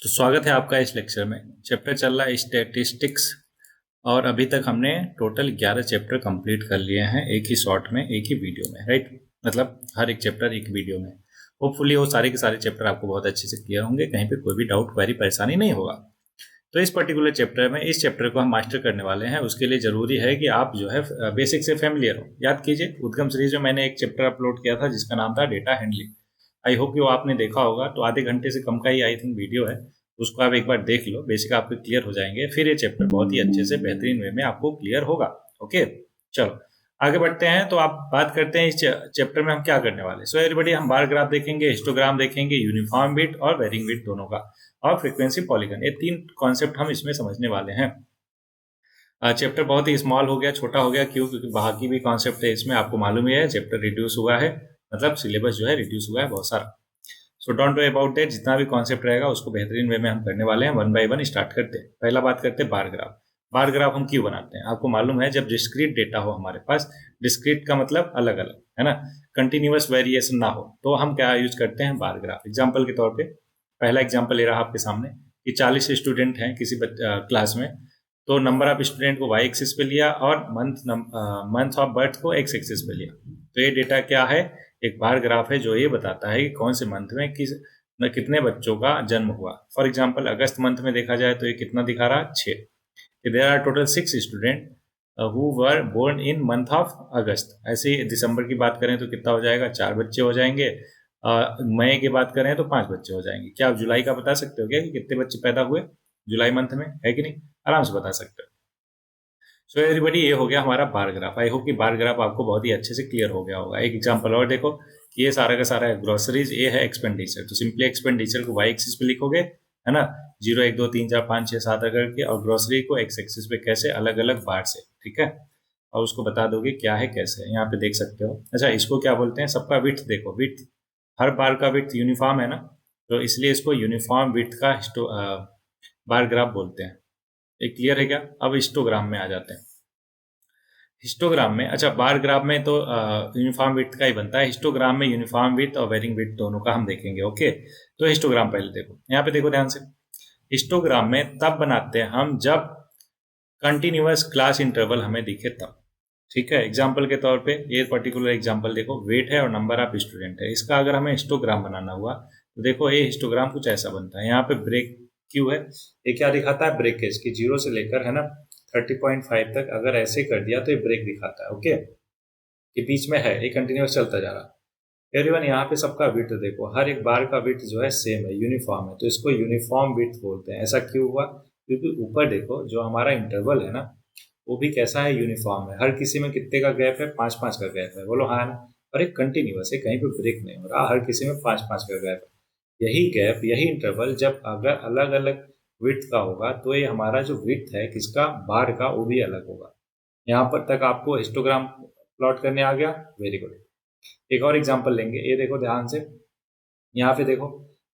तो स्वागत है आपका इस लेक्चर में। चैप्टर चल रहा है स्टैटिस्टिक्स और अभी तक हमने टोटल 11 चैप्टर कंप्लीट कर लिए हैं एक ही शॉट में, एक ही वीडियो में, राइट। मतलब हर एक चैप्टर एक वीडियो में। होपफुली वो सारे के सारे चैप्टर आपको बहुत अच्छे से क्लियर होंगे, कहीं पे कोई भी डाउट क्वेरी परेशानी नहीं होगा। तो इस पर्टिकुलर चैप्टर में, इस चैप्टर को हम मास्टर करने वाले हैं, उसके लिए जरूरी है कि आप जो है बेसिक से फैमिलियर हो। याद कीजिए, उद्गम सीरीज में मैंने एक चैप्टर अपलोड किया था जिसका नाम था डेटा हैंडलिंग। आई होप कि वो आपने देखा होगा। तो आधे घंटे से कम का ही आई थिंक वीडियो है, उसको आप एक बार देख लो, बेसिक आपके क्लियर हो जाएंगे। फिर ये चैप्टर बहुत ही अच्छे से बेहतरीन वे में आपको क्लियर होगा। ओके, चलो आगे बढ़ते हैं। तो आप बात करते हैं इस चैप्टर में हम क्या करने वाले। सो एवरीबॉडी, हम बार ग्राफ देखेंगे, हिस्टोग्राम देखेंगे, यूनिफॉर्म बिट और वेरिंग बिट दोनों का, और फ्रीक्वेंसी पॉलीगन। ये तीन कॉन्सेप्ट हम इसमें समझने वाले हैं। चैप्टर बहुत ही स्मॉल हो गया, छोटा हो गया, क्यों? क्योंकि बाकी भी कॉन्सेप्ट है इसमें, आपको मालूम ही है। चैप्टर रिड्यूस हुआ है, मतलब सिलेबस जो है रिड्यूस हुआ है बहुत सारा। So don't worry about that. जितना भी कॉन्सेप्ट रहेगा उसको बेहतरीन वे में हम करने वाले हैं। वन बाय वन स्टार्ट करते हैं। पहला बात करते हैं बार ग्राफ। बार ग्राफ हम क्यों बनाते हैं? आपको मालूम है, जब डिस्क्रीट डेटा हो हमारे पास, डिस्क्रीट का मतलब अलग अलग, है ना, कंटिन्यूअस वेरिएशन ना हो, तो हम क्या यूज करते हैं? Bar graph. एग्जाम्पल के तौर पर पहला एग्जाम्पल ले रहा आपके सामने कि 40 स्टूडेंट हैं किसी क्लास में, तो नंबर ऑफ स्टूडेंट को वाई एक्सिस पे लिया और मंथ ऑफ बर्थ को एक्स एक्सिस पे लिया। तो ये डेटा क्या है? एक बार ग्राफ है जो ये बताता है कि कौन से मंथ में कितने बच्चों का जन्म हुआ। फॉर एग्जांपल अगस्त मंथ में देखा जाए तो ये कितना दिखा रहा है? 6। There are total 6 student who were born in month of August. ऐसे ही दिसंबर की बात करें तो कितना हो जाएगा? 4 बच्चे हो जाएंगे। मई की बात करें तो 5 बच्चे हो जाएंगे। क्या आप जुलाई का बता सकते हो क्या कि कितने बच्चे पैदा हुए जुलाई मंथ में? है कि नहीं? आराम से बता सकते हो। सो एवरीबॉडी, ये हो गया हमारा बार ग्राफ। आई होप कि बार ग्राफ आपको बहुत ही अच्छे से क्लियर हो गया होगा। एक एग्जांपल और देखो कि ये सारा का सारा है ग्रोसरीज, ये है एक्सपेंडिचर। तो सिंपली एक्सपेंडिचर को वाई एक्सिस पे लिखोगे, है ना, 0 1 2 3 4 5 6 7 करके, और ग्रोसरी को एक्स एक्सिस पे कैसे, अलग अलग बार से, ठीक है। और उसको बता दोगे क्या है कैसे है, यहाँ पे देख सकते हो। अच्छा, इसको क्या बोलते हैं? सबका विड्थ देखो, विड्थ, हर बार का विड्थ यूनिफॉर्म है ना, तो इसलिए इसको यूनिफॉर्म विड्थ का बार ग्राफ बोलते हैं। ये क्लियर है क्या? अब हिस्टोग्राम में आ जाते हैं। हिस्टोग्राम में, अच्छा, बार ग्राफ में तो यूनिफॉर्म विड्थ का ही बनता है। हिस्टोग्राम में यूनिफॉर्म विड्थ और वेरिंग विड्थ दोनों का हम देखेंगे। ओके, तो हिस्टोग्राम पहले देखो, यहाँ पे देखो ध्यान से। हिस्टोग्राम में तब बनाते हैं हम जब कंटिन्यूअस क्लास इंटरवल हमें दिखे तब, ठीक है। एग्जाम्पल के तौर पे ये पर्टिकुलर एग्जाम्पल देखो, वेट है और नंबर ऑफ स्टूडेंट है। इसका अगर हमें हिस्टोग्राम बनाना हुआ तो देखो ये हिस्टोग्राम कुछ ऐसा बनता है। यहाँ पे ब्रेक क्यों है? ये क्या दिखाता है? ब्रेकेज की 0 से लेकर, है ना, 30.5 तक अगर ऐसे कर दिया तो ये ब्रेक दिखाता है। ओके, ये बीच में है, ये कंटिन्यूस चलता जा रहा है। एवरीवन, यहाँ पे सबका विड्थ देखो, हर एक बार का विड्थ जो है सेम है, यूनिफॉर्म है, तो इसको यूनिफॉर्म विड्थ बोलते हैं। ऐसा क्यों हुआ? क्योंकि ऊपर देखो जो हमारा इंटरवल है ना, वो भी कैसा है? यूनिफॉर्म है। हर किसी में कितने का गैप है? 5-5 का गैप है। बोलो हाँ ना? और एक कंटिन्यूस है, कहीं पे ब्रेक नहीं हो रहा, हर किसी में 5-5 का गैप है। यही गैप, यही इंटरवल जब अगर अलग अलग विड्थ का होगा तो ये हमारा जो विड्थ है किसका? बार का, वो भी अलग होगा। यहाँ पर तक आपको हिस्टोग्राम प्लॉट करने आ गया? Very good. एक और एग्जांपल लेंगे, ये देखो ध्यान से, यहाँ पे देखो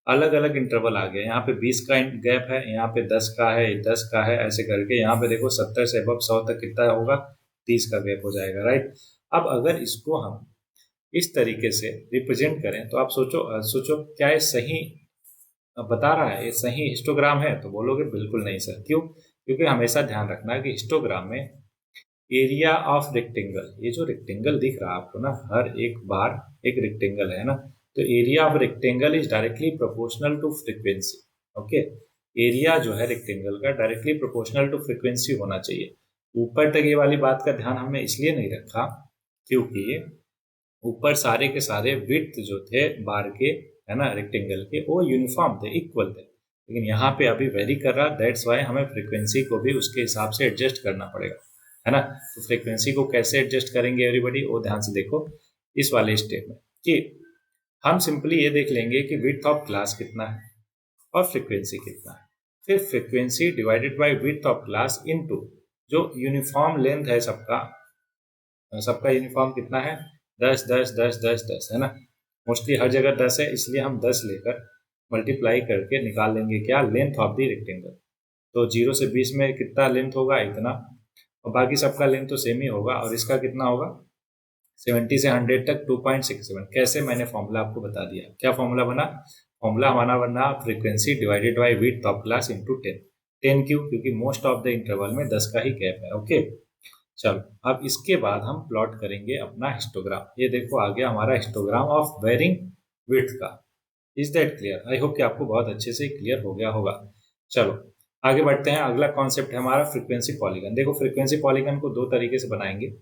अलग अलग इंटरवल आ गया। यहाँ पे 20 का गैप है, यहाँ पे 10 का है, 10 का है, ऐसे करके यहाँ पे देखो 70 से अब 100 तक कितना होगा? 30 का गैप हो जाएगा, राइट। अब अगर इसको हम इस तरीके से रिप्रेजेंट करें तो आप सोचो क्या ये सही बता रहा है? ये सही हिस्टोग्राम है? तो बोलोगे बिल्कुल नहीं सर। क्यों? क्योंकि हमेशा ध्यान रखना कि हिस्टोग्राम में एरिया ऑफ रेक्टेंगल, ये जो रेक्टेंगल दिख रहा है आपको ना, हर एक बार एक रेक्टेंगल है ना, तो area of rectangle is directly proportional to frequency. Okay, area जो है रेक्टेंगल का डायरेक्टली प्रोपोर्शनल टू फ्रीक्वेंसी होना चाहिए। ऊपर तक ये वाली बात का ध्यान हमने इसलिए नहीं रखा क्योंकि ऊपर सारे के सारे विड्थ जो थे बार के, है ना, रेक्टेंगल के, वो यूनिफॉर्म थे, इक्वल थे। लेकिन यहाँ पे अभी वेरी कर रहा, दैट्स वाई हमें फ्रीक्वेंसी को भी उसके हिसाब से एडजस्ट करना पड़ेगा, है ना। तो फ्रीक्वेंसी को कैसे एडजस्ट करेंगे एवरीबॉडी? वो ध्यान से देखो इस वाले स्टेप में कि हम सिंपली ये देख लेंगे कि विड्थ ऑफ क्लास कितना है और फ्रीक्वेंसी कितना है। फिर frequency divided by width of class into जो यूनिफॉर्म लेंथ है सबका, सबका यूनिफॉर्म कितना है? 10 10 10 10 10, है ना। मोस्टली हर जगह 10 है, इसलिए हम 10 लेकर मल्टीप्लाई करके निकाल लेंगे क्या? Length of the rectangle. तो 0 से 20 में कितना लेंथ होगा? इतना। और बाकी सबका लेंथ तो सेम ही होगा। और इसका कितना होगा? 70 से 100 तक 2.67। कैसे? मैंने फॉर्मूला आपको बता दिया। क्या फॉर्मूला बना? फॉर्मूला हमारा बनना frequency divided by width of class into 10। 10 क्यों? क्योंकि मोस्ट ऑफ द इंटरवल में 10 का ही गैप है। ओके, चलो अब इसके बाद हम प्लॉट करेंगे अपना हिस्टोग्राम। ये देखो आ गया हमारा हिस्टोग्राम ऑफ वेरिंग विड्थ का। Is that clear? I hope कि आपको बहुत अच्छे से क्लियर हो गया होगा। चलो आगे बढ़ते हैं। अगला कॉन्सेप्ट है हमारा फ्रीक्वेंसी पॉलीगन। देखो फ्रीक्वेंसी पॉलीगन को दो तरीके से बनाएंगे,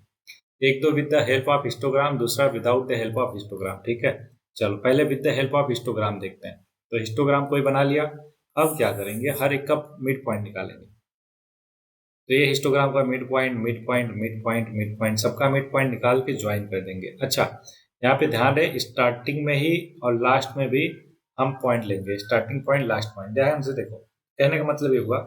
एक तो with the help of histogram, दूसरा without the help of histogram. ठीक है, चलो पहले with the help of histogram देखते हैं। तो हिस्टोग्राम कोई बना लिया, अब क्या करेंगे, हर एक का मिड पॉइंट निकालेंगे। तो ये हिस्टोग्राम का mid point, mid point, mid point, mid point, सबका मिड पॉइंट निकाल के ज्वाइन कर देंगे। अच्छा, यहाँ पे ध्यान रहे स्टार्टिंग में ही और लास्ट में भी हम पॉइंट लेंगे, स्टार्टिंग पॉइंट, लास्ट पॉइंट। ध्यान से देखो, कहने का मतलब ये हुआ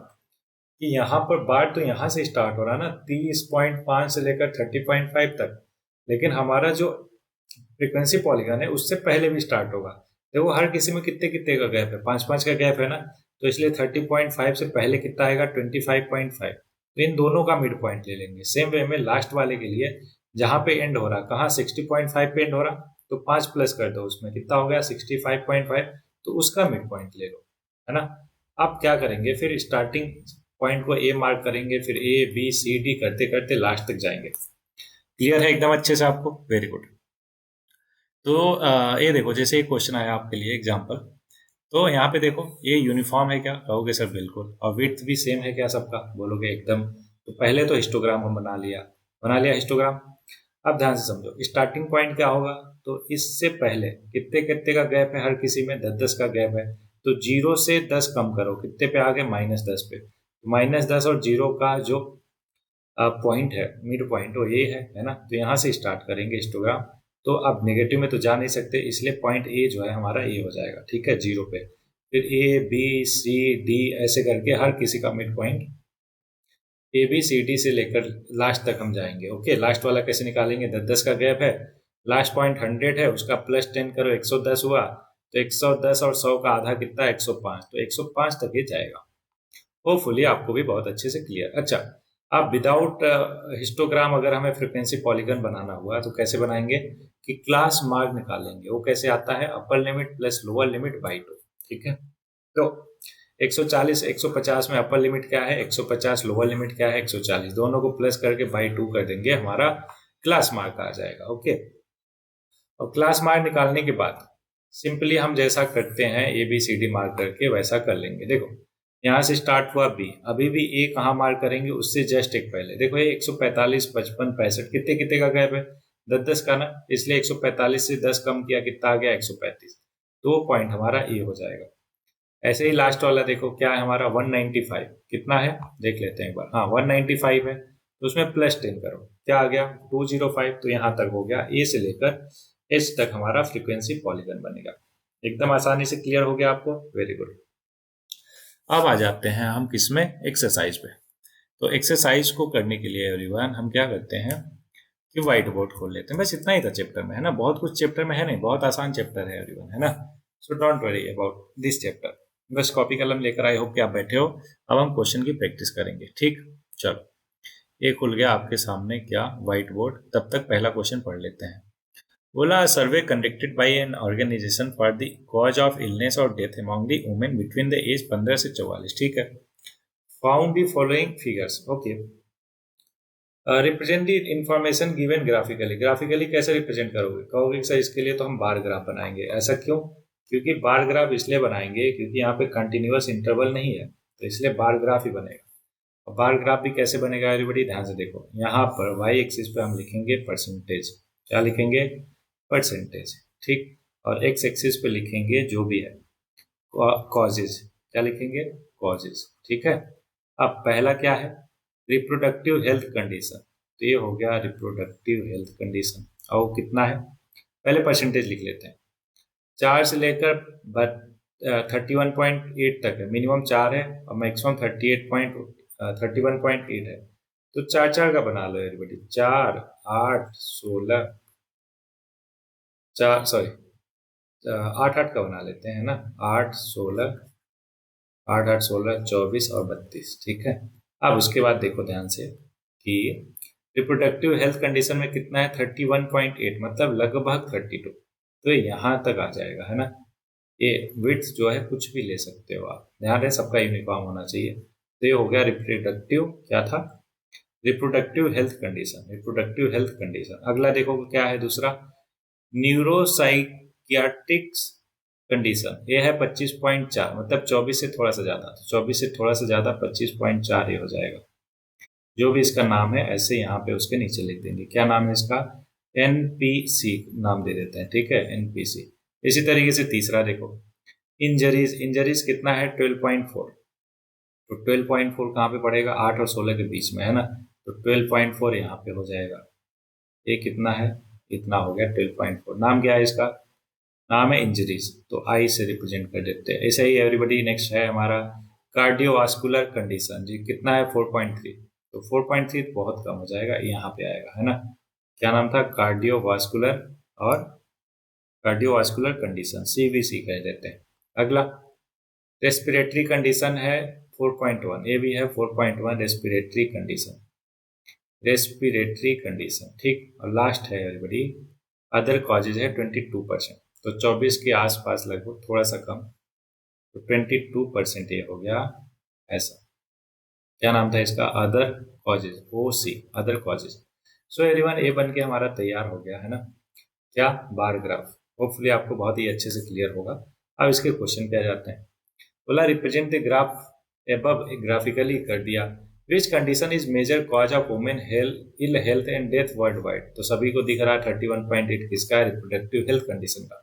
कि यहाँ पर बार तो यहाँ से स्टार्ट हो रहा है ना 30.5 से लेकर 30.5 तक, लेकिन हमारा जो फ्रीक्वेंसी पॉलीगन है उससे पहले भी स्टार्ट होगा। देखो हर किसी में कितने कितने का गैप है, 5-5 का गैप है ना, तो इसलिए 30.5 से पहले कितना आएगा, 25.5। तो इन दोनों का मिड पॉइंट ले लेंगे। सेम वे में लास्ट वाले के लिए जहां पे एंड हो रहा, कहाँ 60.5 पे एंड हो रहा, तो 5 प्लस कर दो, उसमें कितना हो गया 65.5, तो उसका मिड पॉइंट ले लो, है ना। अब क्या करेंगे, फिर स्टार्टिंग पॉइंट को ए मार्क करेंगे, फिर ए बी सी डी करते करते लास्ट तक जाएंगे। क्लियर है एकदम अच्छे से आपको? Very good. तो ये देखो जैसे एक क्वेश्चन आया आपके लिए एग्जाम्पल, तो यहाँ पे देखो ये यूनिफॉर्म है क्या, कहोगे सर बिल्कुल। और विड्थ भी सेम है क्या सबका, बोलोगे एकदम। तो पहले तो हिस्टोग्राम हम बना लिया हिस्टोग्राम। अब ध्यान से समझो, स्टार्टिंग पॉइंट क्या होगा, तो इससे पहले कितने कितने का गैप है, हर किसी में 10-10 का गैप है। तो 0 से 10 कम करो, कितने पे आ गए, -10 पे। -10 और 0 का जो पॉइंट है, मिड पॉइंट, वो ये है ना। तो यहाँ से स्टार्ट करेंगे हिस्टोग्राम। तो अब नेगेटिव में तो जा नहीं सकते, इसलिए पॉइंट ए जो है हमारा ए हो जाएगा। ठीक है, 0 पे, फिर ए बी सी डी ऐसे करके हर किसी का mid point A B C D से लेकर लास्ट तक हम जाएंगे। ओके, लास्ट वाला कैसे निकालेंगे, 10-10 का गैप है, लास्ट पॉइंट 100 है, उसका +10 करो, 110 हुआ। तो 110 और 100 का आधा कितना, 105, तो 105 तक ये जाएगा। होपफुली आपको भी बहुत अच्छे से क्लियर। अच्छा, अब विदाउट हिस्टोग्राम अगर हमें फ्रीक्वेंसी पॉलीगन बनाना हुआ तो कैसे बनाएंगे, कि क्लास मार्ग निकालेंगे। वो कैसे आता है, upper limit plus lower limit by 2। ठीक है, तो 140 150 में अपर लिमिट क्या है, 150 लोअर लिमिट क्या है, 140, दोनों को प्लस करके बाई 2 कर देंगे, हमारा क्लास मार्क आ जाएगा। ओके, और क्लास मार्क निकालने के बाद सिंपली हम जैसा करते हैं A B C D mark करके वैसा कर लेंगे। देखो यहाँ से स्टार्ट हुआ बी, अभी भी ए कहाँ मार्क करेंगे, उससे जस्ट एक पहले। देखो ये 145, 55, 65 कितने कितने का गैप है, 10-10 का ना, इसलिए 145 से 10 कम किया, कितना आ गया, 135। तो वो पॉइंट हमारा ए हो जाएगा। ऐसे ही लास्ट वाला देखो क्या है हमारा, 195 कितना है, देख लेते हैं एक बार। हाँ 195 है, तो उसमें +10 करो, क्या आ गया 205। तो यहाँ तक हो गया, ए से लेकर एच तक हमारा फ्रीक्वेंसी पॉलीगन बनेगा। एकदम आसानी से क्लियर हो गया आपको, वेरी गुड। अब आ जाते हैं हम किसमें, एक्सरसाइज पे। तो एक्सरसाइज को करने के लिए एवरीवन हम क्या करते हैं कि व्हाइट बोर्ड खोल लेते हैं। बस इतना ही था चैप्टर में, है ना, बहुत कुछ चैप्टर में है नहीं, बहुत आसान चैप्टर है एवरीवन, है ना। So don't worry about this chapter. बस कॉपी कलम लेकर आई होप कि आप बैठे हो। अब हम क्वेश्चन की प्रैक्टिस करेंगे। ठीक, चलो ये खुल गया आपके सामने क्या, व्हाइट बोर्ड। तब तक पहला क्वेश्चन पढ़ लेते हैं। बोला survey conducted by an organization for the cause of illness और death among the women between the age 15 से 44। ठीक है, found the following figures. Okay, represent the information given graphically. Graphically कैसे रिप्रेजेंट करोगे, कहोगे सर इसके लिए तो हम बार ग्राफ बनाएंगे। ऐसा क्यों, क्योंकि बार ग्राफ इसलिए बनाएंगे क्योंकि यहाँ पे कंटिन्यूअस इंटरवल नहीं है, तो इसलिए बार ग्राफ ही बनेगा। और बार ग्राफ भी कैसे बनेगा एवरीबॉडी, ध्यान से देखो। यहाँ पर वाई एक्सिस पे हम लिखेंगे परसेंटेज, क्या लिखेंगे, परसेंटेज। ठीक, और एक्स एक्सिस पे लिखेंगे जो भी है कॉजेज, क्या लिखेंगे, कॉजेज। ठीक है, अब पहला क्या है, रिप्रोडक्टिव हेल्थ कंडीशन। तो ये हो गया रिप्रोडक्टिव हेल्थ कंडीशन, और कितना है, पहले परसेंटेज लिख लेते हैं। 4 से लेकर 31.8 तक है, मिनिमम 4 है और मैक्सिमम 31.8 है। तो 4-4 का बना लो एवरीबॉडी, 4 8 16, 4 सॉरी 8-8 का बना लेते हैं, ना, 8 16, 8 8 16 24 और 32। ठीक है, अब उसके बाद देखो ध्यान से कि रिप्रोडक्टिव हेल्थ कंडीशन में कितना है, 31.8, मतलब लगभग 32। तो यहाँ तक आ जाएगा, है ना। ये विड्थ जो है कुछ भी ले सकते हो आप, ध्यान रहे सबका यूनिफॉर्म होना चाहिए। तो ये हो गया रिप्रोडक्टिव, क्या था, reproductive health condition, reproductive health condition. अगला देखो क्या है दूसरा, न्यूरोसाइकियाट्रिक्स कंडीशन। ये है 25.4, मतलब 24 से थोड़ा सा ज्यादा, तो 24 से थोड़ा सा ज्यादा 25.4 ये हो जाएगा। जो भी इसका नाम है ऐसे यहाँ पे उसके नीचे लिख देंगे, क्या नाम है इसका, एनपीसी नाम दे देते हैं, ठीक है, एनपीसी। इसी तरीके से तीसरा देखो, इंजरीज, इंजरीज कितना है 12.4, तो 12.4 कहाँ पे पड़ेगा, 8 और 16 के बीच में है ना, तो 12.4 यहाँ पे हो जाएगा। ये कितना है, इतना हो गया 12.4। नाम क्या है इसका, नाम है इंजरीज, तो आई से रिप्रेजेंट कर देते हैं। ऐसे ही एवरीबडी नेक्स्ट है हमारा कार्डियोवास्कुलर कंडीशन जी, कितना है 4.3, तो 4.3 बहुत कम हो जाएगा, यहाँ पे आएगा है ना। क्या नाम था, कार्डियोवास्कुलर, और कार्डियोवास्कुलर कंडीशन सीवीसी कह देते हैं। अगला रेस्पिरेटरी कंडीशन है 4.1, ये भी है 4.1 रेस्पिरेटरी कंडीशन, रेस्पिरेटरी कंडीशन, ठीक। और लास्ट है एवरीबडी अदर कॉजेज है 22%, तो 24 के आसपास लगभग, थोड़ा सा कम, तो 22% ये हो गया ऐसा। क्या नाम था इसका, अदर कॉजेज, ओ सी, अदर कॉजेज। सो एवरीवन ये बन के हमारा तैयार हो गया है ना, क्या, बार ग्राफ। होपफुली आपको बहुत ही अच्छे से क्लियर होगा। अब इसके क्वेश्चन पे आ जाते हैं। बोला represent the graph above, graphically कर दिया, which condition is major cause of women health, ill health and death world wide, तो सभी को दिख रहा है 31.8 किसका है, रिप्रोडक्टिव हेल्थ कंडीशन का।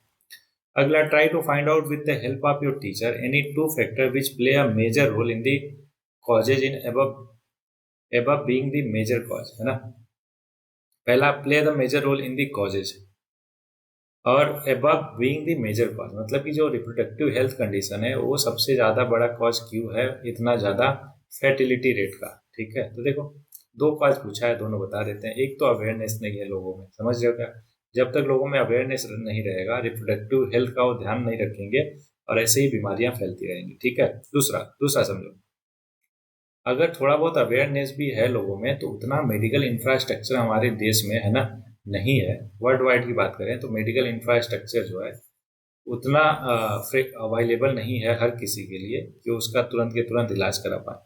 अगला try to find out with the help of your teacher any two factor which play a major role in the causes in above, above being the major cause है ना। पहला play the major role in the causes, और above being the major cause, मतलब कि जो reproductive health condition है वो सबसे ज़्यादा बड़ा कॉज क्यों है, इतना ज़्यादा फर्टिलिटी रेट का, ठीक है। तो देखो दो कॉज पूछा है, दोनों बता देते हैं। एक तो अवेयरनेस नहीं है लोगों में, समझ रहे हो क्या, जब तक लोगों में अवेयरनेस नहीं रहेगा, रिप्रोडक्टिव हेल्थ का वो ध्यान नहीं रखेंगे, और ऐसे ही बीमारियां फैलती रहेंगी, ठीक है। दूसरा दूसरा समझो, अगर थोड़ा बहुत अवेयरनेस भी है लोगों में, तो उतना मेडिकल इंफ्रास्ट्रक्चर हमारे देश में है ना नहीं है। वर्ल्ड वाइड की बात करें तो मेडिकल इंफ्रास्ट्रक्चर जो है उतना अवेलेबल नहीं है हर किसी के लिए कि उसका तुरंत के तुरंत इलाज करा पाए।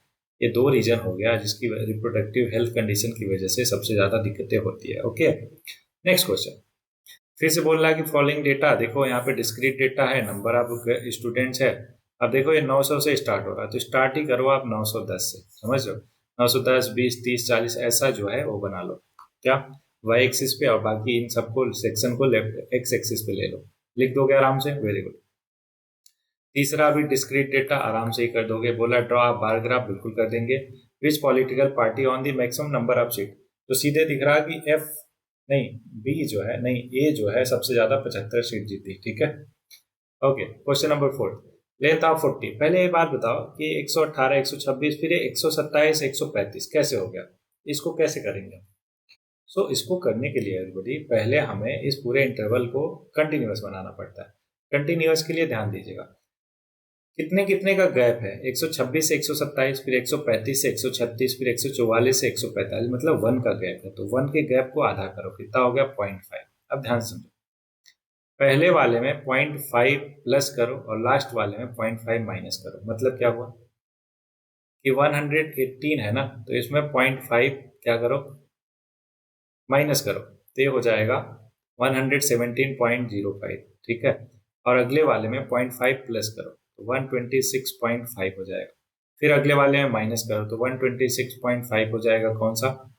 ये दो रीजन हो गया जिसकी रिप्रोडक्टिव हेल्थ कंडीशन की वजह से सबसे ज़्यादा दिक्कतें होती है। ओके, नेक्स्ट क्वेश्चन फिर से बोल रहा है कि फॉलोइंग डेटा, देखो यहाँ पे डिस्क्रीट डेटा है, नंबर ऑफ स्टूडेंट्स है। अब देखो ये 900 से स्टार्ट हो रहा है, तो स्टार्ट ही करो आप 910 से, समझ लो 910, 20, 30, 40 ऐसा जो है वो बना लो, क्या, वाई एक्सिस पे, और बाकी इन सबको सेक्शन को लेफ्ट एक्स एक्सिस पे ले लो, लिख दोगे आराम से, वेरी गुड। तीसरा भी डिस्क्रीट डेटा आराम से ही कर दोगे। बोला ड्रॉ बार ग्राफ, बिल्कुल कर देंगे। विच political party on the maximum number of seat, तो सीधे दिख रहा कि एफ नहीं, बी जो है, नहीं ए जो है सबसे ज्यादा 75 सीट जीती, ठीक है। Okay, question number 4, length of 40। पहले ये बात बताओ कि 118, 126, फिर 127, 135 कैसे हो गया, इसको कैसे करेंगे। सो इसको करने के लिए एवरीबॉडी पहले हमें इस पूरे इंटरवल को कंटिन्यूअस बनाना पड़ता है। कंटिन्यूअस के लिए ध्यान दीजिएगा, कितने कितने का गैप है, 126 से 127, फिर 135 से 136, फिर 144 से 145, मतलब 1 का गैप है। तो 1 के गैप को आधा करो, कितना हो गया 0.5। अब ध्यान से समझो, पहले वाले में 0.5 प्लस करो और लास्ट वाले में 0.5 माइनस करो, मतलब क्या हुआ कि 118 है ना, तो इसमें 0.5 क्या करो, माइनस करो, तो ये हो जाएगा 117.05, ठीक है। और अगले वाले में 0.5 प्लस करो तो 126.5 हो जाएगा। फिर अगले वाले में माइनस करो तो 126.5 हो जाएगा, कौन सा,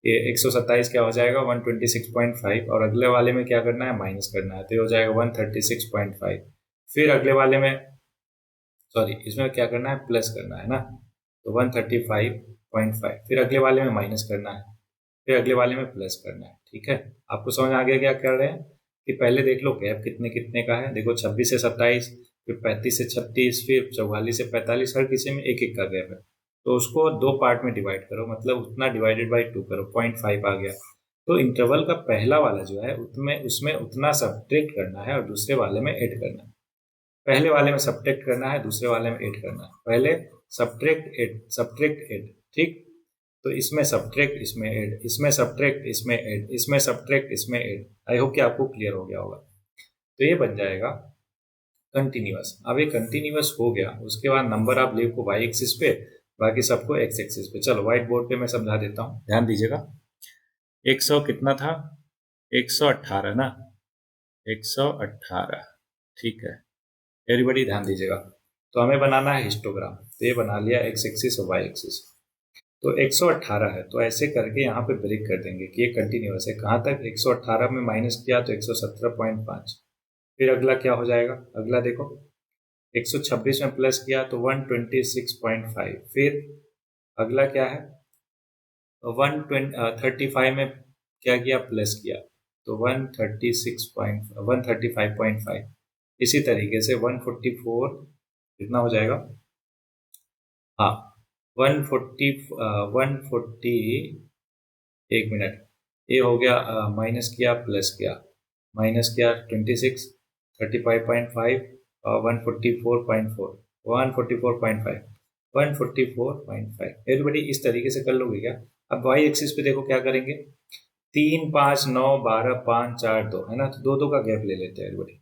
ये 127 क्या हो जाएगा 126.5, और अगले वाले में क्या करना है, माइनस करना है, तो ये हो जाएगा 136.5। फिर अगले वाले में, सॉरी इसमें क्या करना है, प्लस करना है ना, तो 135.5, फिर अगले वाले में माइनस करना है, फिर अगले वाले में प्लस करना है, ठीक है। आपको समझ आ गया क्या कर रहे हैं, कि पहले देख लो गैप कितने कितने का है। देखो 26 से 27, फिर 35 से 36, फिर 44 से 45, हर किसी में एक एक का गैप है, तो उसको दो पार्ट में डिवाइड करो, मतलब उतना डिवाइडेड बाई 2 करो, 0.5 आ गया। तो इंटरवल का पहला वाला जो है उसमें उतना सब्ट्रैक्ट करना है और दूसरे वाले में ऐड करना है। पहले वाले में सब्ट्रैक्ट करना है, दूसरे वाले में ऐड करना है। पहले सब्ट्रैक्ट ऐड, सब्ट्रैक्ट ऐड, ठीक। तो इसमें सब्ट्रैक्ट, इसमें ऐड, इसमें सब्ट्रैक्ट, इसमें ऐड, इसमें सब्ट्रैक्ट, इसमें ऐड। आई होप कि आपको क्लियर हो गया होगा। तो ये बन जाएगा कंटिन्यूअस। अब ये कंटिन्यूअस हो गया, उसके बाद नंबर ऑफ लीव को वाई एक्सिस पे, बाकी सबको एक्स एक्सिस पे। चलो व्हाइट बोर्ड पे मैं समझा देता हूँ, ध्यान दीजिएगा। 100 कितना था? 118 ना, 118, ठीक है। एवरीबॉडी ध्यान दीजिएगा। तो हमें बनाना है हिस्टोग्राम, तो ये बना लिया एक्स एक्सिस और वाई एक्सिस। तो 118 है, तो ऐसे करके यहाँ पे ब्रेक कर देंगे कि ये कंटिन्यूअस है। कहाँ तक? 118 में माइनस किया तो 117.5। फिर अगला क्या हो जाएगा? अगला देखो, 126 में प्लस किया तो 126.5। फिर अगला क्या है? 135 में क्या किया? प्लस किया तो 135.5। इसी तरीके से 144 कितना हो जाएगा? हाँ, 140, एक मिनट, ये हो गया, माइनस किया प्लस किया, माइनस किया 26, 35.5 और 144.4, 144.5, 144.5। एवरीबडी इस तरीके से कर लोगे क्या? अब वाई एक्सिस पे देखो क्या करेंगे, 3, 5, 9, 12, 5, 4, 2 है ना, तो दो दो का गैप ले लेते हैं एवरीबडी।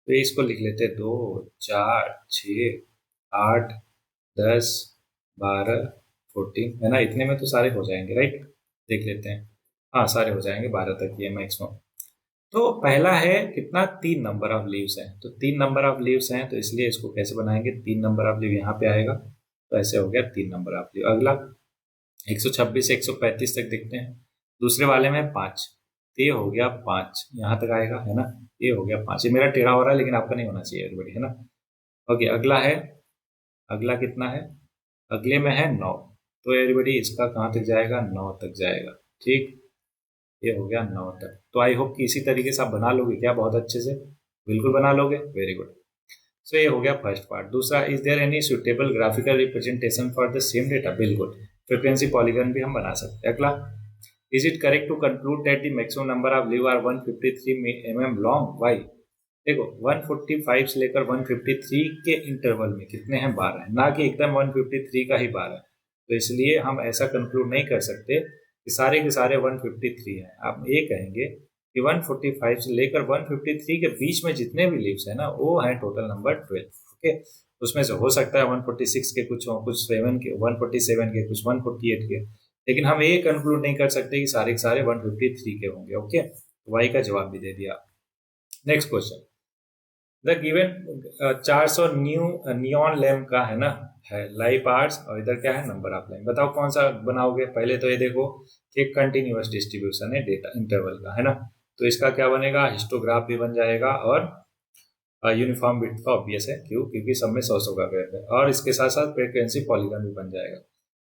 तो इसको लिख लेते हैं 2, 4, 6, 8, 10, 12, 14 है ना, इतने में तो सारे हो जाएंगे, राइट? देख लेते हैं, हाँ सारे हो जाएंगे, 12 तक ये मैक्सिमम। तो पहला है कितना? 3 नंबर ऑफ लीव्स हैं, तो 3 नंबर ऑफ लीव्स हैं, तो इसलिए इसको कैसे बनाएंगे? 3 नंबर ऑफ लीव यहाँ पे आएगा, तो ऐसे हो गया 3 नंबर ऑफ लीव। अगला 126 से 135 तक देखते हैं। दूसरे वाले में 5, तो ये हो गया 5, यहाँ तक आएगा है ना, ये हो गया 5। ये मेरा टेढ़ा हो रहा है लेकिन आपका नहीं होना चाहिए एवरीबॉडी, है ना। ओके, अगला है, अगला कितना है? अगले में है 9, तो एवरीबॉडी इसका कहाँ तक जाएगा? 9 तक जाएगा, ठीक। ये हो गया 9 तक। तो आई होप कि इसी तरीके से आप बना लोगे क्या? बहुत अच्छे से, बिल्कुल बना लोगे, वेरी गुड। सो ये हो गया फर्स्ट पार्ट। दूसरा, is there any suitable graphical representation for the same data? बिल्कुल, फ्रीक्वेंसी पॉलीगन भी हम बना सकते हैं। अगला, is it correct to conclude that the maximum number of leave are 153 mm long? Why? देखो 145 से लेकर 153 के इंटरवल में कितने हैं? 12 है ना, कि एकदम 153 का ही 12 है। तो इसलिए हम ऐसा कंक्लूड नहीं कर सकते कि सारे के सारे 153 हैं। आप ये कहेंगे कि 145 से लेकर 153 के बीच में जितने भी लीव्स हैं ना, वो हैं टोटल नंबर 12। ओके, उसमें से हो सकता है 146 के कुछ हो, कुछ 7 के, 147 के, कुछ 148 के, लेकिन हम ये कंक्लूड नहीं कर सकते कि सारे के सारे 153 के होंगे। ओके, वाई का जवाब भी दे दिया। Next question, the given 400 neon lamp का है ना, है लाइफ आवर्स, और इधर क्या है? Number of lamp. बताओ कौन सा बनाओगे? पहले तो ये देखो कि एक कंटिन्यूअस डिस्ट्रीब्यूशन है डेटा इंटरवल का, है ना, तो इसका क्या बनेगा? हिस्टोग्राफ भी बन जाएगा और यूनिफॉर्म विड्थ का ऑब्वियस है, क्यों? क्योंकि सब में 100 का गैप है, और इसके साथ साथ फ्रीक्वेंसी पॉलीगन भी बन जाएगा।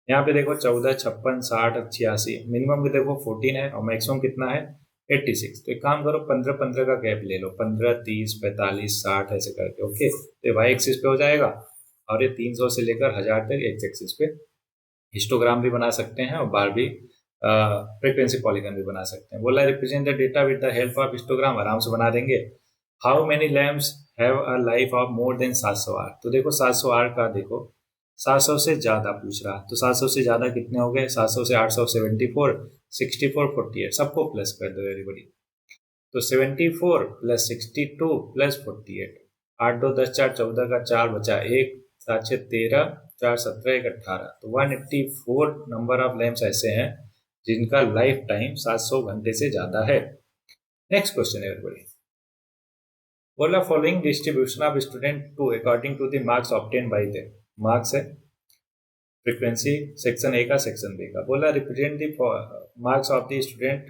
यहाँ पे देखो 14, 56, 60, 86, मिनिमम भी देखो 14 है और मैक्सिमम कितना है? 86। तो एक काम करो, 15, 15 का गैप ले लो, 15, 30, 45, 60 ऐसे करके। ओके, तो ये वाई एक्सिस पे हो जाएगा, और ये 300 से लेकर 1000 तक एक्स एक्सिस पे। हिस्टोग्राम भी बना सकते हैं और बार भी फ्रीक्वेंसी पॉलीगन भी बना सकते हैं। बोला represent the data with the help of histogram, आराम से बना देंगे। How many lamps have a life of more than 700 are? तो देखो 700 आर का देखो, 700 से ज्यादा पूछ रहा, तो 700 से ज्यादा कितने हो गए? 700 से 874, 64, 48, सबको प्लस कर दो एवरीबॉडी। तो 74 प्लस 62 प्लस 48, 8 2 10 4 14 का 4 बचा 1, 7 6 13, 4 17 1 18, तो 184 नंबर ऑफ लैम्प्स ऐसे हैं जिनका लाइफ टाइम 700 घंटे से ज्यादा है। नेक्स्ट क्वेश्चन एवरीबॉडी, बोला following distribution of student to according to the marks obtain by the, marks है फ्रीक्वेंसी सेक्शन ए का, सेक्शन बी का। बोला represent the marks of the student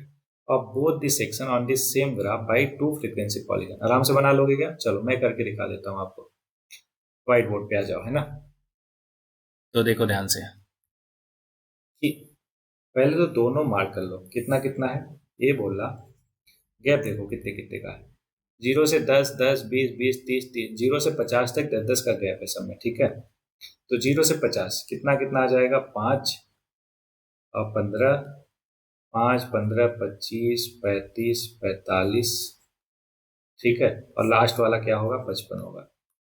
of both the section on the same graph by 2 frequency polygon. आराम से बना लोगे क्या? चलो मैं करके दिखा देता हूँ आपको, व्हाइट बोर्ड पे आ जाओ, है ना। तो देखो ध्यान से कि पहले तो दोनों मार्क कर लो, कितना कितना है ये बोला, गैप देखो कितने कितने का है। 0 से 10, 10, 20, 20, 30, 30, 0 से 50 तक 10 10 का गैप है सब में, ठीक है। तो 0 से 50 कितना कितना आ जाएगा? 5 और 15, 5, 15, 25, 35, 45, ठीक है, और लास्ट वाला क्या होगा? 55 होगा।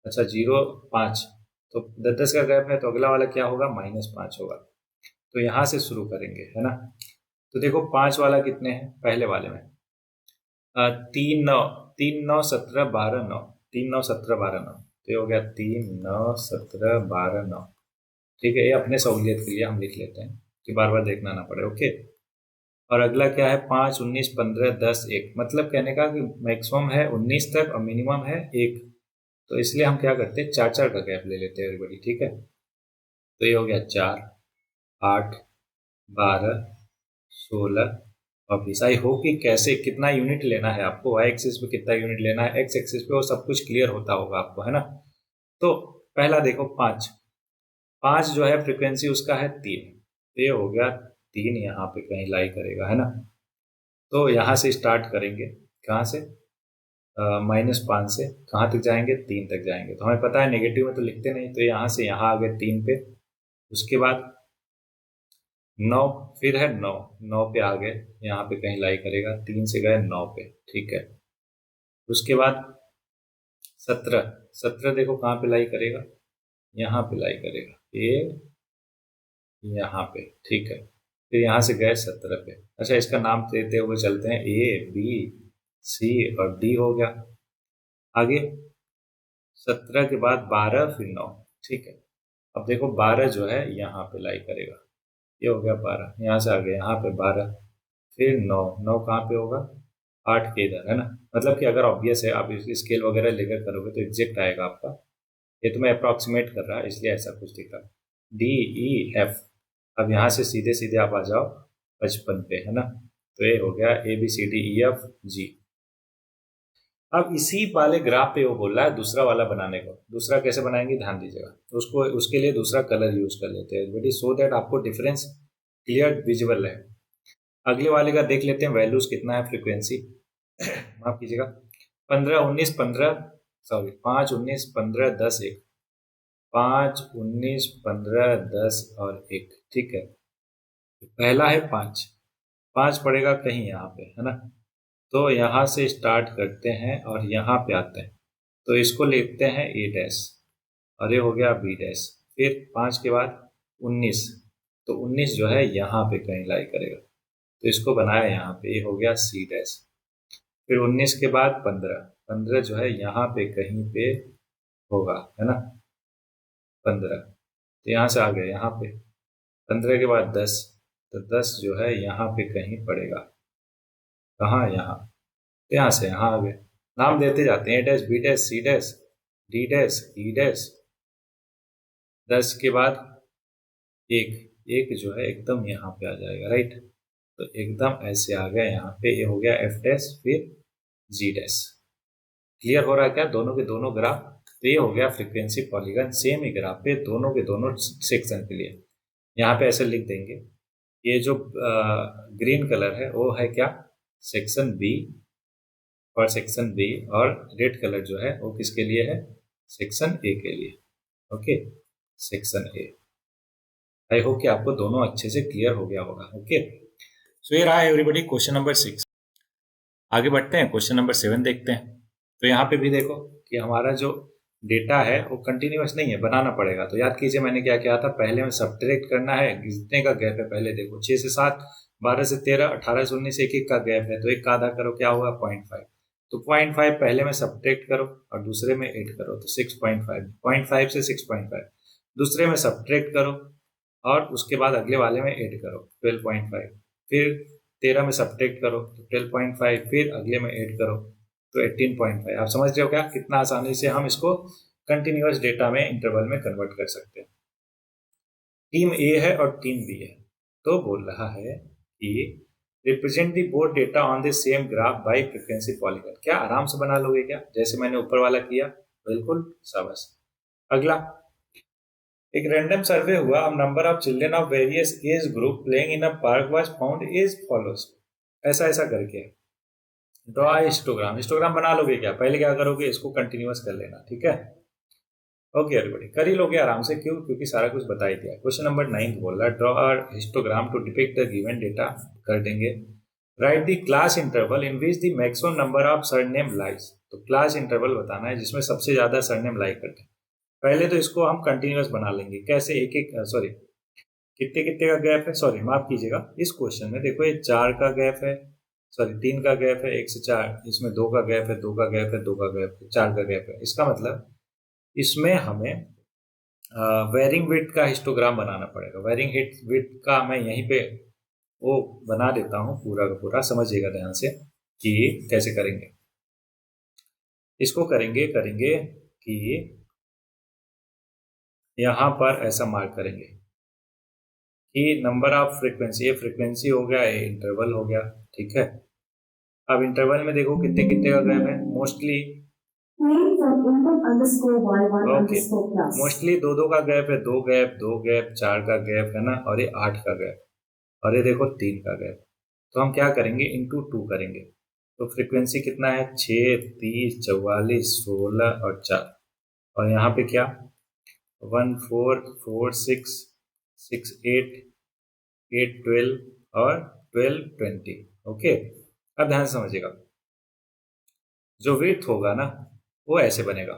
अच्छा 0, 5, तो 10 10 का गैप है, तो अगला वाला क्या होगा? -5 होगा। तो यहाँ से शुरू करेंगे, है ना। तो देखो 5 वाला कितने हैं पहले वाले में? 3 9, 3 9 17 12 9, 3 9 17 12 9, तो ये हो गया 3, 9, 17, 12, 9। ठीक है, ये अपने सहूलियत के लिए हम लिख लेते हैं कि बार बार देखना ना पड़े। ओके। और अगला क्या है, 5, 19, 15, 10, 1। मतलब कहने का कि मैक्सिमम है 19 तक और मिनिमम है 1। तो इसलिए हम क्या करते हैं, 4 4 का गैप ले लेते हैं एवरीबॉडी। ठीक है, तो ये हो गया 4, 8, 12, 16 और 20। आई होप कि कैसे कितना यूनिट लेना है आपको, वाई एक्सिस पे कितना यूनिट लेना है, एक्स एक्सिस पे, वो सब कुछ क्लियर होता होगा आपको, है ना। तो पहला देखो 5। 5 जो है फ्रीक्वेंसी उसका है 3। ये हो गया 3, यहाँ पे कहीं लाई करेगा, है ना। तो यहाँ से स्टार्ट करेंगे, कहाँ से, -5 से कहाँ तक जाएंगे, 3 तक जाएंगे। तो हमें पता है नेगेटिव में तो लिखते नहीं, तो यहाँ से यहाँ आ गए 3 पे। उसके बाद 9, फिर है 9, 9 पे आ गए, यहाँ पे कहीं लाई करेगा, 3 से गए 9 पे। ठीक है, उसके बाद 17, 17 देखो कहाँ पे लाई करेगा, यहाँ पे लाई करेगा, ये यहाँ पे। ठीक है, फिर यहाँ से गए 17 पे। अच्छा, इसका नाम देते हुए चलते हैं, ए, बी, सी और डी हो गया। आगे 17 के बाद 12, फिर 9। ठीक है, अब देखो 12 जो है यहाँ पे लाई करेगा, ये हो गया 12। यहाँ से आगे यहाँ पे 12, फिर 9, 9 कहाँ पे होगा, 8 के इधर, है ना। मतलब कि अगर ऑब्वियस है, आप स्केल वगैरह लेकर करोगे तो एग्जैक्ट आएगा आपका। ये तो मैं अप्रॉक्सीमेट कर रहा है इसलिए ऐसा कुछ दिख रहा। डी, ई, एफ। अब यहाँ से सीधे सीधे आप आ जाओ 55 पे, है ना। तो ये हो गया ए, बी, सी, डी, ई, एफ, जी। अब इसी वाले ग्राफ पे वो बोल रहा है दूसरा वाला बनाने को। दूसरा कैसे बनाएंगे, ध्यान दीजिएगा। उसको उसके लिए दूसरा कलर यूज कर लेते हैं बेटी, सो दैट आपको डिफरेंस क्लियर विजिबल है। अगले वाले का देख लेते हैं वैल्यूज कितना है फ्रीक्वेंसी। माफ कीजिएगा, 15, 19, 15, सॉरी 5, 19, 15, 10, 1। 5, 19, 15, 10 और 1। ठीक है, पहला है 5। 5 पड़ेगा कहीं यहाँ पे, है ना। तो यहाँ से स्टार्ट करते हैं और यहाँ पे आते हैं, तो इसको लिखते हैं ए डैश और ये हो गया बी डैश। फिर 5 के बाद 19, तो 19 जो है यहाँ पे कहीं लाई करेगा, तो इसको बनाया यहाँ पे, ये हो गया सी डैश। फिर 19 के बाद 15, 15 जो है यहाँ पे कहीं पे होगा, है ना, 15। तो यहाँ से आ गए यहाँ पे। 15 के बाद 10, तो 10 जो है यहाँ पे कहीं पड़ेगा, कहाँ, यहाँ। तो यहाँ से यहाँ आ गए। नाम देते जाते हैं, A dash, B dash, C dash, D dash, E dash. 10 के बाद एक, एक जो है एकदम यहाँ पे आ जाएगा, राइट। तो एकदम ऐसे आ गया यहाँ पे, ये हो गया एफ डैश, फिर जी डैश। क्लियर हो रहा है क्या, दोनों के दोनों ग्राफ। तो ये हो गया फ्रीक्वेंसी पॉलीगन, सेम ही ग्राफ पे दोनों के दोनों सेक्शन के लिए। यहाँ पे ऐसे लिख देंगे, ये जो ग्रीन कलर है वो है क्या, सेक्शन बी और सेक्शन बी, और रेड कलर जो है वो किसके लिए है, सेक्शन ए के लिए। Okay, section A. I hope कि आपको दोनों अच्छे से क्लियर हो गया होगा। ओके, सो ये रहा एवरीबॉडी क्वेश्चन नंबर 6। आगे बढ़ते हैं, क्वेश्चन नंबर 7 देखते हैं। तो यहाँ पे भी देखो कि हमारा जो डेटा है वो कंटिन्यूस नहीं है, बनाना पड़ेगा। तो याद कीजिए मैंने क्या किया था, पहले में सब्ट्रैक्ट करना है, कितने का गैप है पहले देखो, 6 से 7, 12 से 13, 18 से 19, एक एक का गैप है, तो एक का आधा करो, क्या होगा 0.5। तो 0.5 पहले में सब्ट्रैक्ट करो और दूसरे में ऐड करो, तो 6.5, 0.5 से 6.5 दूसरे में सब्ट्रैक्ट करो और उसके बाद अगले वाले में ऐड करो 12.5, फिर 13 में सब्ट्रैक्ट करो तो 12.5, फिर अगले में ऐड करो तो 18.5। आप समझ रहे हो क्या, कितना आसानी से हम इसको कंटिन्यूअस डेटा में इंटरवल में कन्वर्ट कर सकते हैं। टीम ए है और टीम बी है, तो बोल रहा है कि represent the both data on the same graph bye frequency polygon. क्या आराम से बना लोगे क्या, जैसे मैंने ऊपर वाला किया, बिल्कुल शाबाश। अगला, एक रैंडम सर्वे हुआ, अब number of children of various age group playing in a park was found is follows. ऐसा ऐसा करके ड्रॉ हिस्टोग्राम। हिस्टोग्राम बना लोगे क्या, पहले क्या करोगे, इसको कंटिन्यूअस कर लेना, ठीक है। ओके एवरीबॉडी, कर ही लोगे आराम से, क्यों, क्योंकि सारा कुछ बता ही दिया। क्वेश्चन नंबर 9 बोल रहा है, draw a histogram to depict the given data. कर देंगे। Write the class interval in which the maximum number of surname lies. तो क्लास इंटरवल बताना है जिसमें सबसे ज्यादा सरनेम लाई करते हैं। पहले तो इसको हम कंटिन्यूअस बना लेंगे, कैसे, एक एक, सॉरी कितने कितने का गैप है, सॉरी माफ कीजिएगा, इस क्वेश्चन में देखो ये 4 का गैप है, सॉरी 3 का गैप है, 1 से 4, इसमें 2 का गैप है, 2 का गैप है, 2 का गैप है, 4 का गैप है। इसका मतलब इसमें हमें वेरिंग विड्थ का हिस्टोग्राम बनाना पड़ेगा। वेरिंग विड्थ का मैं यहीं पे वो बना देता हूँ पूरा का पूरा, समझिएगा ध्यान से कि कैसे करेंगे। इसको करेंगे कि यहाँ पर ऐसा मार्क करेंगे कि नंबर ऑफ फ्रीक्वेंसी, ये फ्रीक्वेंसी हो गया, ये इंटरवल हो गया, ठीक है। अब इंटरवल में देखो कितने कितने का गैप है, मोस्टली मोस्टली दो का गैप है, दो गैप, 4 का गैप है ना, और ये 8 का गैप, और ये देखो 3 का गैप। तो हम क्या करेंगे, इंटू 2 करेंगे। तो फ्रीक्वेंसी कितना है, 6, 30, 44, 16 और 4, और यहाँ पे क्या 1, 4, 4, 6, 6, 8, 8, 12 और 12, 20। ओके, अब ध्यान समझिएगा, जो विड्थ होगा ना वो ऐसे बनेगा।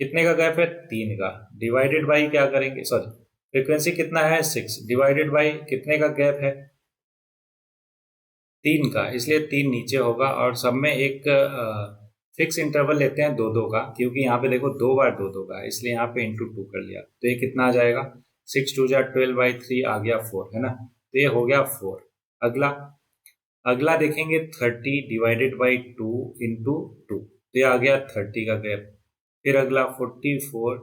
कितने का गैप है, 3 का, डिवाइडेड बाई क्या करेंगे, सॉरी फ्रीक्वेंसी कितना है 6, डिवाइडेड बाई कितने का गैप है 3 का, इसलिए 3 नीचे होगा। और सब में एक फिक्स इंटरवल लेते हैं 2 का, क्योंकि यहाँ पे देखो 2 बार 2 का है, इसलिए यहाँ पे इंटू 2 कर लिया। तो ये कितना आ जाएगा, 6 2 12/3 आ गया 4, है ना। तो ये हो गया 4। अगला देखेंगे 30 डिवाइडेड बाई 2 इंटू 2, तो ये आ गया 30 का गैप। फिर अगला 44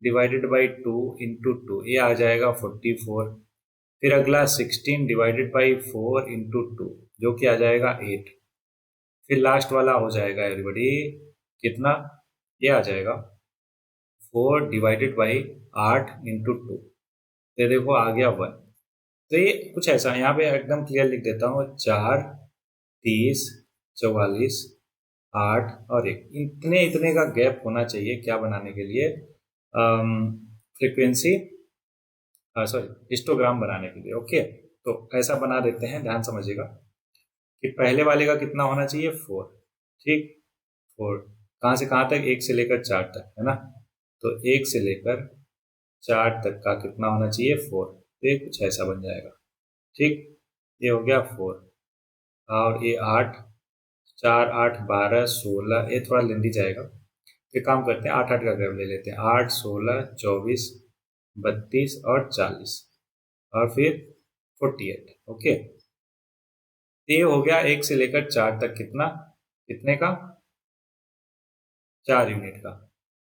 डिवाइडेड बाई 2 इंटू 2, ये आ जाएगा 44। फिर अगला 16 डिवाइडेड बाई 4 इंटू 2, जो कि आ जाएगा 8। फिर लास्ट वाला हो जाएगा एवरीबॉडी कितना, ये आ जाएगा 4 डिवाइडेड बाई 8 इंटू 2, ये देखो आ गया 1। तो ये कुछ ऐसा, यहाँ पे एकदम क्लियर लिख देता हूँ, 4, 30, 44, 8 और 1, इतने का गैप होना चाहिए क्या बनाने के लिए, फ्रीक्वेंसी सॉरी हिस्टोग्राम बनाने के लिए। ओके, तो ऐसा बना देते हैं, ध्यान समझिएगा कि पहले वाले का कितना होना चाहिए 4, ठीक, 4 कहाँ से कहाँ तक, 1 से लेकर 4 तक, है ना। तो 1 से लेकर 4 तक का कितना होना चाहिए 4, तो ये कुछ ऐसा बन जाएगा, ठीक। ये हो गया 4, और ये 8, 4, 8, 12, 16, ये थोड़ा लेंदी जाएगा। तो काम करते हैं 8 8 का गैप ले लेते हैं, 8, 16, 24, 32 और 40, और फिर 48। ओके, ये हो गया 1 से लेकर 4 तक कितना, कितने का 4 यूनिट का।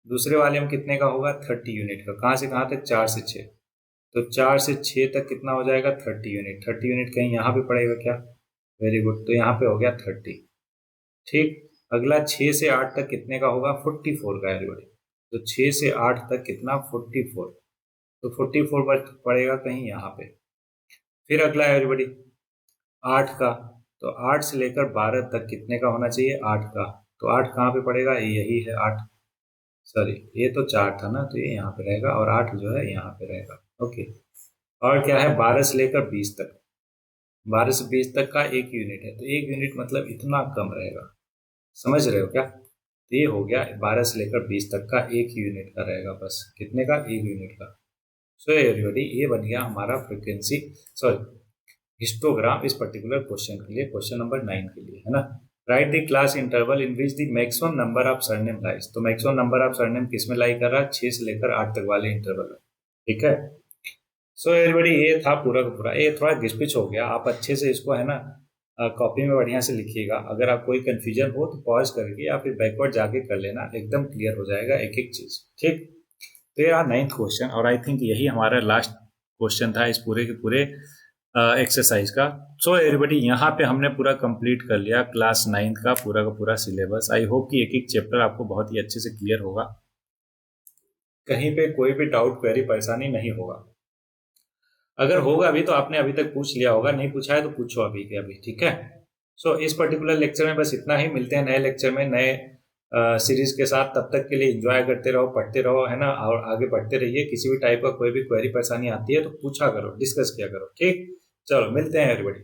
दूसरे वाले में कितने का होगा 30 यूनिट का, कहाँ से कहाँ तक 4 से 6, तो 4 से 6 तक कितना हो जाएगा 30 यूनिट। 30 यूनिट कहीं यहाँ पे पड़ेगा क्या, वेरी गुड, तो यहाँ पे हो गया 30, ठीक। अगला 6 से 8 तक कितने का होगा 44 का एवरीबॉडी, तो 6 से 8 तक कितना 44, तो 44 पड़ेगा कहीं यहाँ पे। फिर अगला एवरीबॉडी 8 का, तो 8 से लेकर 12 तक कितने का होना चाहिए 8 का, तो 8 कहाँ पे पड़ेगा, यही है 8, सॉरी ये तो 4 था ना, तो ये यहाँ पे रहेगा, और 8 जो है यहाँ पे रहेगा। ओके, और क्या है 12 से लेकर 20 तक, 12 से 20 तक का 1 यूनिट है, तो 1 यूनिट मतलब इतना कम रहेगा, समझ रहे हो क्या। तो ये हो गया 12 से लेकर 20 तक का 1 यूनिट का रहेगा, बस कितने का 1 यूनिट का। सो एवरीबॉडी ये बन गया हमारा फ्रीक्वेंसी सॉरी हिस्टोग्राम इस पर्टिकुलर क्वेश्चन के लिए, क्वेश्चन नंबर 9 के लिए, है ना। Right the class interval in which the maximum number of surname lies, तो मैक्सिमम नंबर ऑफ सरनेम किस में लाई कर रहा है, 6 से लेकर 8 तक वाले इंटरवल में, ठीक है। सो एवरीबॉडी ये था पूरा का पूरा, ये थोड़ा घिसपिच हो गया, आप अच्छे से इसको है ना कॉपी में बढ़िया से लिखिएगा। अगर आप कोई कंफ्यूजन हो तो पॉज करके या फिर बैकवर्ड जाके कर लेना, एकदम क्लियर हो जाएगा एक एक चीज, ठीक। तो ये रहा 9th क्वेश्चन, और आई थिंक यही हमारा लास्ट क्वेश्चन था इस पूरे के पूरे एक्सरसाइज का। सो एवरीबॉडी यहाँ पे हमने पूरा कंप्लीट कर लिया क्लास 9th का पूरा सिलेबस। आई होप कि एक एक चैप्टर आपको बहुत ही अच्छे से क्लियर होगा, कहीं पे कोई भी डाउट क्वेरी परेशानी नहीं होगा। अगर होगा अभी तो आपने अभी तक पूछ लिया होगा, नहीं पूछा है तो पूछो अभी के अभी, ठीक है। सो इस पर्टिकुलर लेक्चर में बस इतना ही, मिलते हैं नए लेक्चर में नए सीरीज के साथ। तब तक के लिए एंजॉय करते रहो, पढ़ते रहो, है ना, और आगे बढ़ते रहिए। किसी भी टाइप का कोई भी क्वेरी परेशानी आती है तो पूछा करो, डिस्कस किया करो, ठीक। चलो मिलते हैं एवरीबॉडी।